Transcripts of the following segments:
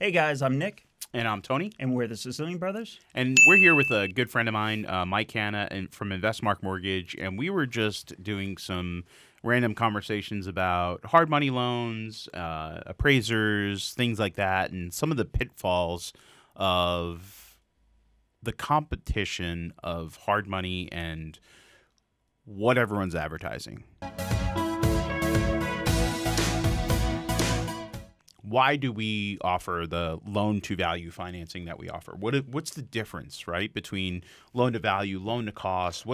Hey guys, I'm Nick, And I'm Tony. and we're the Sicilian Brothers. And we're here with a good friend of mine, Mike Hanna, from InvestMark Mortgage. And we were just doing some random conversations about hard money loans, appraisers, things like that, and some of the pitfalls of the competition of hard money and what everyone's advertising. Why do we offer the loan-to-value financing that we offer? What's the difference, right, between loan-to-value, loan-to-cost?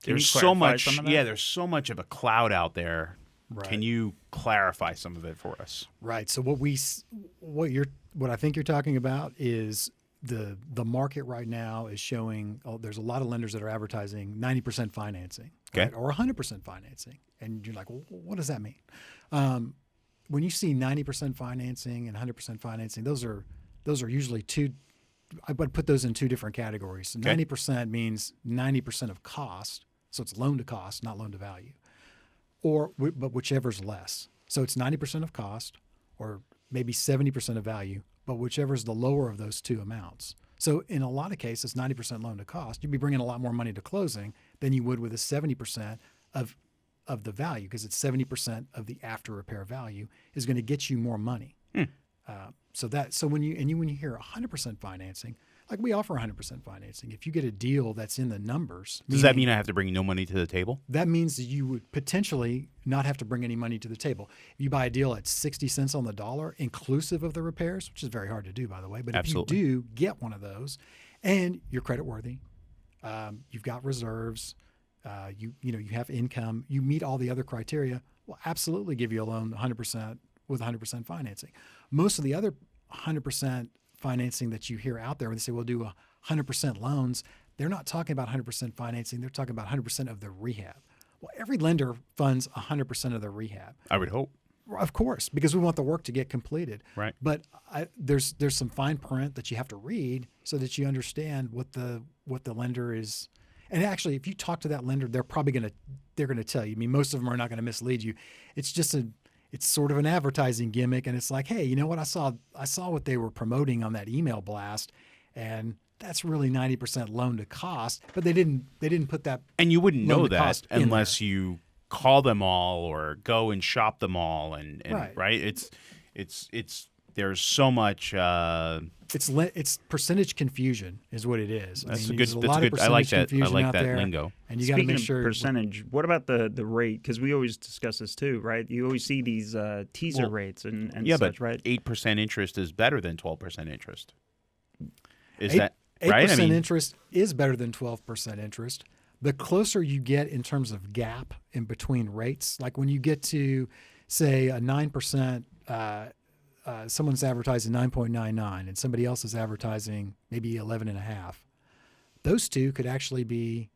There's so much. Yeah, there's so much of a cloud out there. Right. Can you clarify some of it for us? Right. So what I think you're talking about is the market right now is showing. There's a lot of lenders that are advertising 90% financing, Okay, right, or 100% financing, and you're like, well, what does that mean? When you see 90% financing and 100% financing, those are usually two. I would put those in two different categories. So 90% means 90% of cost, so it's loan to cost, not loan to value, but whichever's less. So it's 90% of cost, or maybe 70% of value, but whichever is the lower of those two amounts. So in a lot of cases, 90% loan to cost, you'd be bringing a lot more money to closing than you would with a 70% of the value, because it's 70% of the after repair value is going to get you more money. So when you hear 100% financing, like we offer 100% financing, if you get a deal that's in the numbers, does that mean I have to bring no money to the table? That means that you would potentially not have to bring any money to the table. If you buy a deal at 60 cents on the dollar, inclusive of the repairs, which is very hard to do, by the way, but Absolutely. If you do get one of those, and you're creditworthy, you've got reserves, you have income, you meet all the other criteria, we'll absolutely give you a loan 100% with 100% financing. Most of the other 100% financing that you hear out there, when they say we'll do 100% loans, they're not talking about 100% financing. They're talking about 100% of the rehab. Well, every lender funds 100% of the rehab. I would hope. Of course, because we want the work to get completed. Right. But there's some fine print that you have to read so that you understand what the lender is. And actually, if you talk to that lender, they're going to tell you. I mean, most of them are not going to mislead you. It's sort of an advertising gimmick, and it's like, hey, you know what? I saw what they were promoting on that email blast, and that's really 90% loan to cost. But they didn't put that. And you wouldn't know that cost unless you call them all or go and shop them all, and right. It's there's so much. It's percentage confusion is what it is. That's I mean, good. There's a lot of I like percentage that. I confusion like out that there, lingo. and you got to make sure. Percentage. What about the rate? Because we always discuss this too, right? You always see these teaser rates and yeah, such, but right? 8% interest is better than 12% interest. Is 8% that right? 8% interest is better than 12% interest. The closer you get in terms of gap in between rates, like when you get to, say, a 9%, someone's advertising 9.99 and somebody else is advertising maybe 11.5. Those two could actually be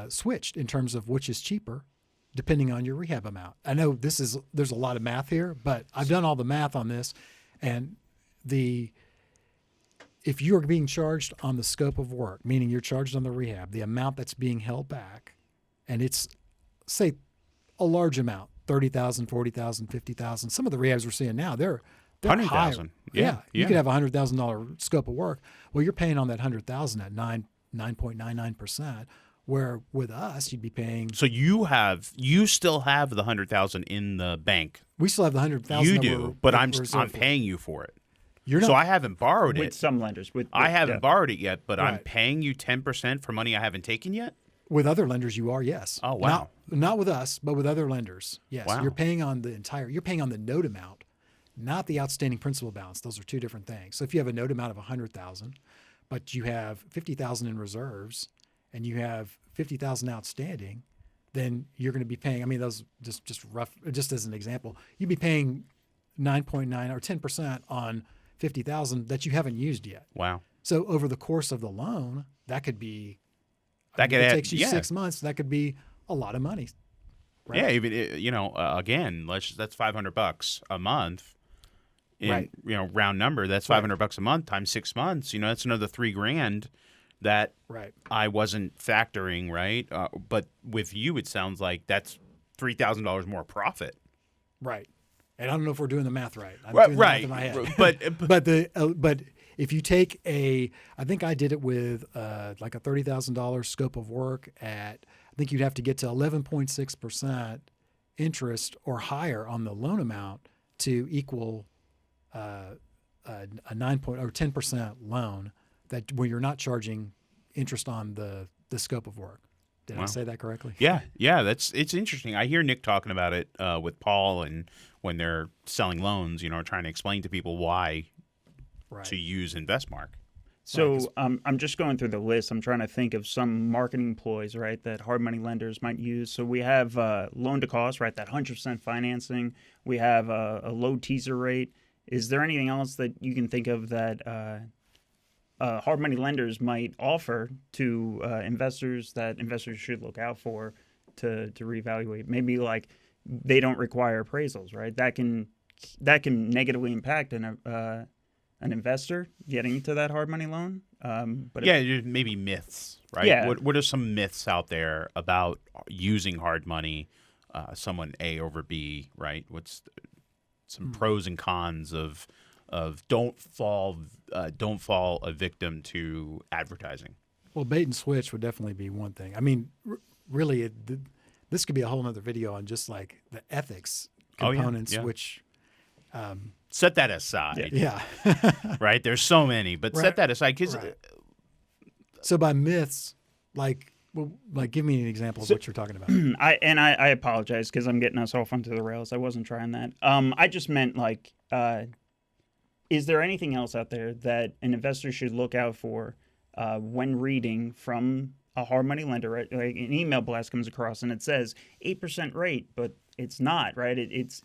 switched in terms of which is cheaper, depending on your rehab amount. I know there's a lot of math here, but I've done all the math on this, and if you are being charged on the scope of work, meaning you're charged on the rehab, the amount that's being held back, and it's, say, a large amount, $30,000, $40,000, $50,000. Some of the rehabs we're seeing now, they're $100,000. Yeah. You could have a $100,000 scope of work. Well, you're paying on that $100,000 at 9.99%. Where with us, you'd be paying. So you still have the $100,000 in the bank. We still have the $100,000. You do, but I'm paying you for it. You're not, so I haven't borrowed with it. Some lenders. I haven't borrowed it yet, but I'm Right. paying you 10% for money I haven't taken yet. With other lenders, you are, yes. Oh, wow. Not with us, but with other lenders, yes. Wow. You're paying on the note amount, not the outstanding principal balance. Those are two different things. So if you have a note amount of $100,000, but you have $50,000 in reserves, and you have $50,000 outstanding, then you're going to be paying. I mean, those just as an example, you'd be paying 9.9 or 10% on $50,000 that you haven't used yet. Wow. So over the course of the loan, that could be. That it takes you 6 months. That could be a lot of money. Right? Yeah, even again, that's $500 a month. In, round number, that's $500 a month times 6 months. That's another $3,000 that I wasn't factoring, right? But with you, it sounds like that's $3,000 more profit. Right. And I don't know if we're doing the math right. I'm doing the math in my head. But if you take I think I did it with like a $30,000 scope of work at, I think you'd have to get to 11.6% interest or higher on the loan amount to equal a 9 or 10% loan where you're not charging interest on the scope of work. Did I say that correctly? Yeah, it's interesting. I hear Nick talking about it with Paul, and when they're selling loans, trying to explain to people why to use InvestMark. So I'm just going through the list. I'm trying to think of some marketing ploys, right, that hard money lenders might use. So we have loan to cost, right, that 100% financing. We have a low teaser rate. Is there anything else that you can think of that hard money lenders might offer to investors that investors should look out for to reevaluate? Maybe like they don't require appraisals, right? That can negatively impact an investor getting to that hard money loan. But maybe myths, right? Yeah. What are some myths out there about using hard money? Someone A over B, right? What's some pros and cons of don't fall a victim to advertising? Well, bait and switch would definitely be one thing. I mean, really, this could be a whole other video on just like the ethics components, which set that aside. Yeah. Right? There's so many, but set that aside. So by myths, like give me an example of what you're talking about. I apologize because I'm getting us off onto the rails. I wasn't trying that. I just meant like, is there anything else out there that an investor should look out for when reading from a hard money lender? Right? Like an email blast comes across and it says 8% rate, but it's not, right? It's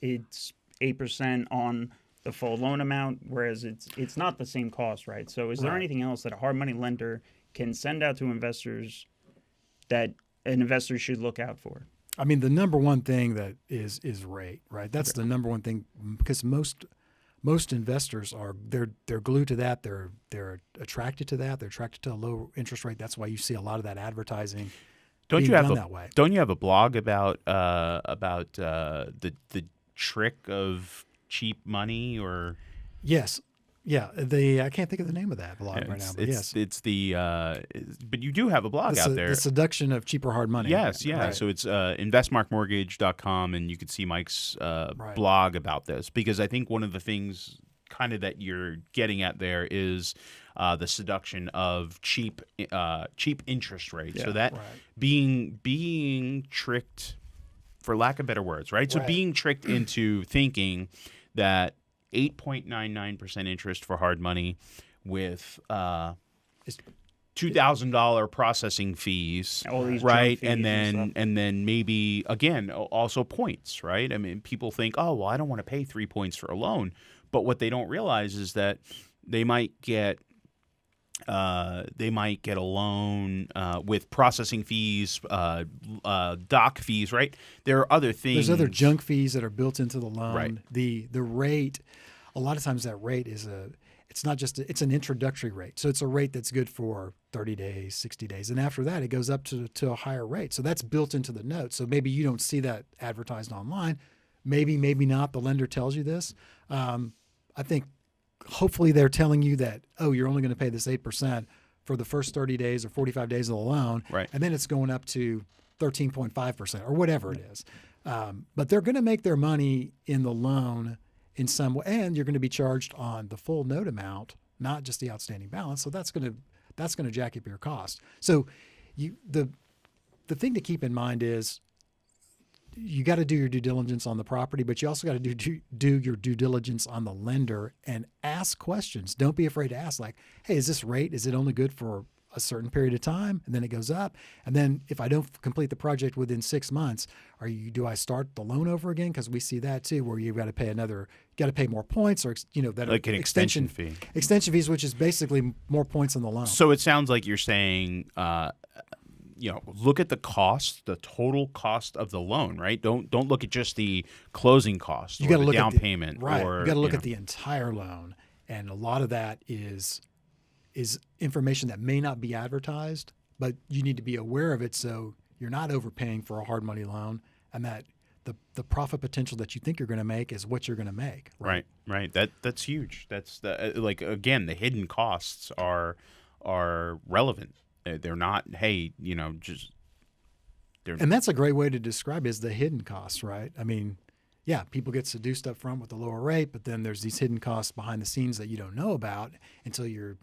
8% on the full loan amount, whereas it's not the same cost, right? So is there anything else that a hard money lender can send out to investors that an investor should look out for? I mean, the number one thing that is rate, right? That's the number one thing, because most investors they're glued to that. They're attracted to that. They're attracted to a low interest rate. That's why you see a lot of that advertising Don't being you have done a that way. Don't you have a blog about the trick of cheap money? Or Yes. Yeah, I can't think of the name of that blog right now, but yes. It's but you do have a blog out there. The seduction of cheap or hard money. Yes, yeah. Right. So it's investmarkmortgage.com, and you can see Mike's blog about this, because I think one of the things kind of that you're getting at there is the seduction of cheap interest rates. Yeah, so that being tricked, for lack of better words, right? So being tricked into thinking that 8.99% interest for hard money with $2,000 processing fees, right? And then maybe again also points, right? I mean, people think, oh well, I don't want to pay 3 points for a loan, but what they don't realize is that they might get a loan with processing fees, doc fees, right? There are other things. There's other junk fees that are built into the loan. Right. The rate, a lot of times that rate it's not just it's an introductory rate. So it's a rate that's good for 30 days, 60 days. And after that, it goes up to a higher rate. So that's built into the note. So maybe you don't see that advertised online. Maybe not. The lender tells you this. I think hopefully they're telling you that, oh, you're only going to pay this 8% for the first 30 days or 45 days of the loan. Right. And then it's going up to 13.5% or whatever it is. But they're going to make their money in the loan in some way, and you're going to be charged on the full note amount, not just the outstanding balance. So that's going to jack up your cost. So the thing to keep in mind is you got to do your due diligence on the property, but you also got to do your due diligence on the lender and ask questions. Don't be afraid to ask, like, hey, is this rate, is it only good for a certain period of time? And then it goes up. And then if I don't complete the project within 6 months, do I start the loan over again? Because we see that too, where you've got to pay more points, or that like an extension fee. Extension fees, which is basically more points on the loan. So it sounds like you're saying, look at the cost, the total cost of the loan, right? Don't look at just the closing cost, or the down payment, right? Or, you got to look at the entire loan, and a lot of that is information that may not be advertised, but you need to be aware of it so you're not overpaying for a hard money loan, and that the profit potential that you think you're going to make is what you're going to make. Right. That's huge. That's like, again, the hidden costs are relevant. They're not, hey, just they're. And that's a great way to describe it, is the hidden costs, right? I mean, yeah, people get seduced up front with a lower rate, but then there's these hidden costs behind the scenes that you don't know about until you're,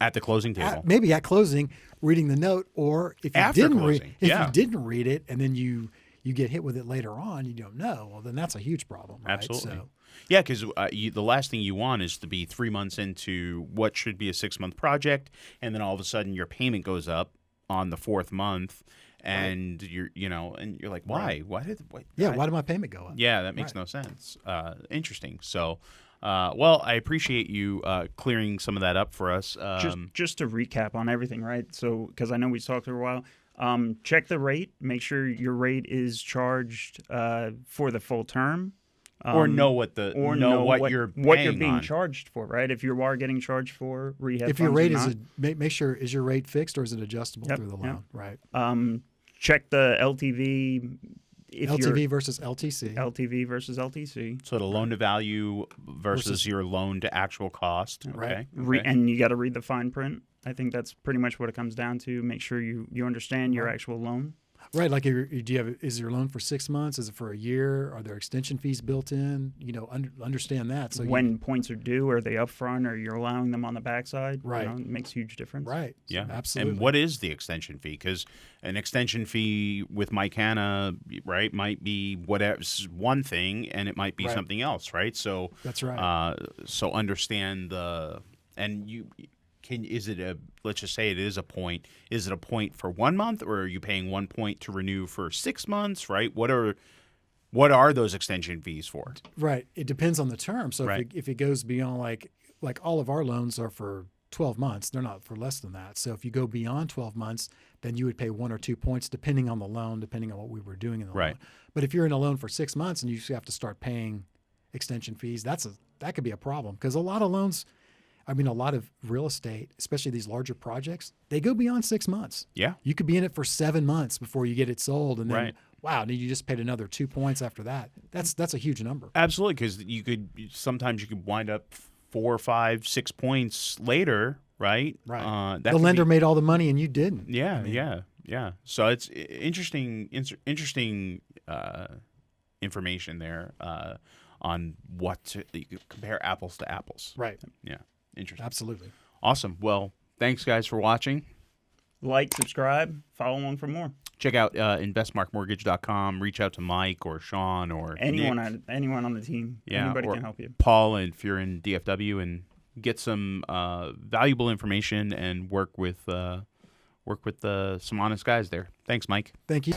at the closing table. maybe at closing, reading the note, or if you After didn't closing, if yeah. you didn't read it and then you get hit with it later on, you don't know. Well, then that's a huge problem, right? Absolutely. So, Yeah, because the last thing you want is to be 3 months into what should be a 6-month project, and then all of a sudden your payment goes up on the 4th month, and you're like, why? Why did? Why did my payment go up? Yeah, that makes no sense. Interesting. So, well, I appreciate you clearing some of that up for us. Just to recap on everything, right? So, because I know we talked for a while, check the rate. Make sure your rate is charged for the full term. Or know what you're being on. charged for, right? If you are getting charged for rehab, if your funds rate or is not. make sure, is your rate fixed or is it adjustable Yep, through the loan, right? Check the LTV. LTV versus LTC. LTV versus LTC. So the loan to value versus your loan to actual cost. Okay. Right. And you got to read the fine print. I think that's pretty much what it comes down to. Make sure you understand your actual loan. Right, like is your loan for 6 months? Is it for a year? Are there extension fees built in? Understand that. So when points are due, are they upfront, or you're allowing them on the backside? Right, it makes a huge difference. Right. Yeah, absolutely. And what is the extension fee? Because an extension fee with Mike Hanna, right, might be whatever one thing, and it might be something else, right? So that's right. So understand let's just say it is a point. Is it a point for 1 month, or are you paying 1 point to renew for 6 months, right? What are those extension fees for? Right. It depends on the term. So if it goes beyond like all of our loans are for 12 months, they're not for less than that. So if you go beyond 12 months, then you would pay 1 or 2 points depending on the loan, depending on what we were doing in the loan. But if you're in a loan for 6 months and you have to start paying extension fees, that could be a problem, because a lot of loans, a lot of real estate, especially these larger projects, they go beyond 6 months. Yeah. You could be in it for 7 months before you get it sold. And then, wow, then you just paid another 2 points after that. That's a huge number. Absolutely, because sometimes you could wind up 4, 5, 6 points later, right? Right. The lender made all the money and you didn't. Yeah, yeah. So it's interesting information there on what you could compare apples to apples. Right. Yeah. Interesting. Absolutely. Awesome. Well, thanks guys for watching. Like, subscribe, follow along for more. Check out investmarkmortgage.com. Reach out to Mike or Sean or anyone Nick. on the team. Anybody can help you. Paul, and if you're in DFW, and get some valuable information and work with some honest guys there. Thanks, Mike. Thank you.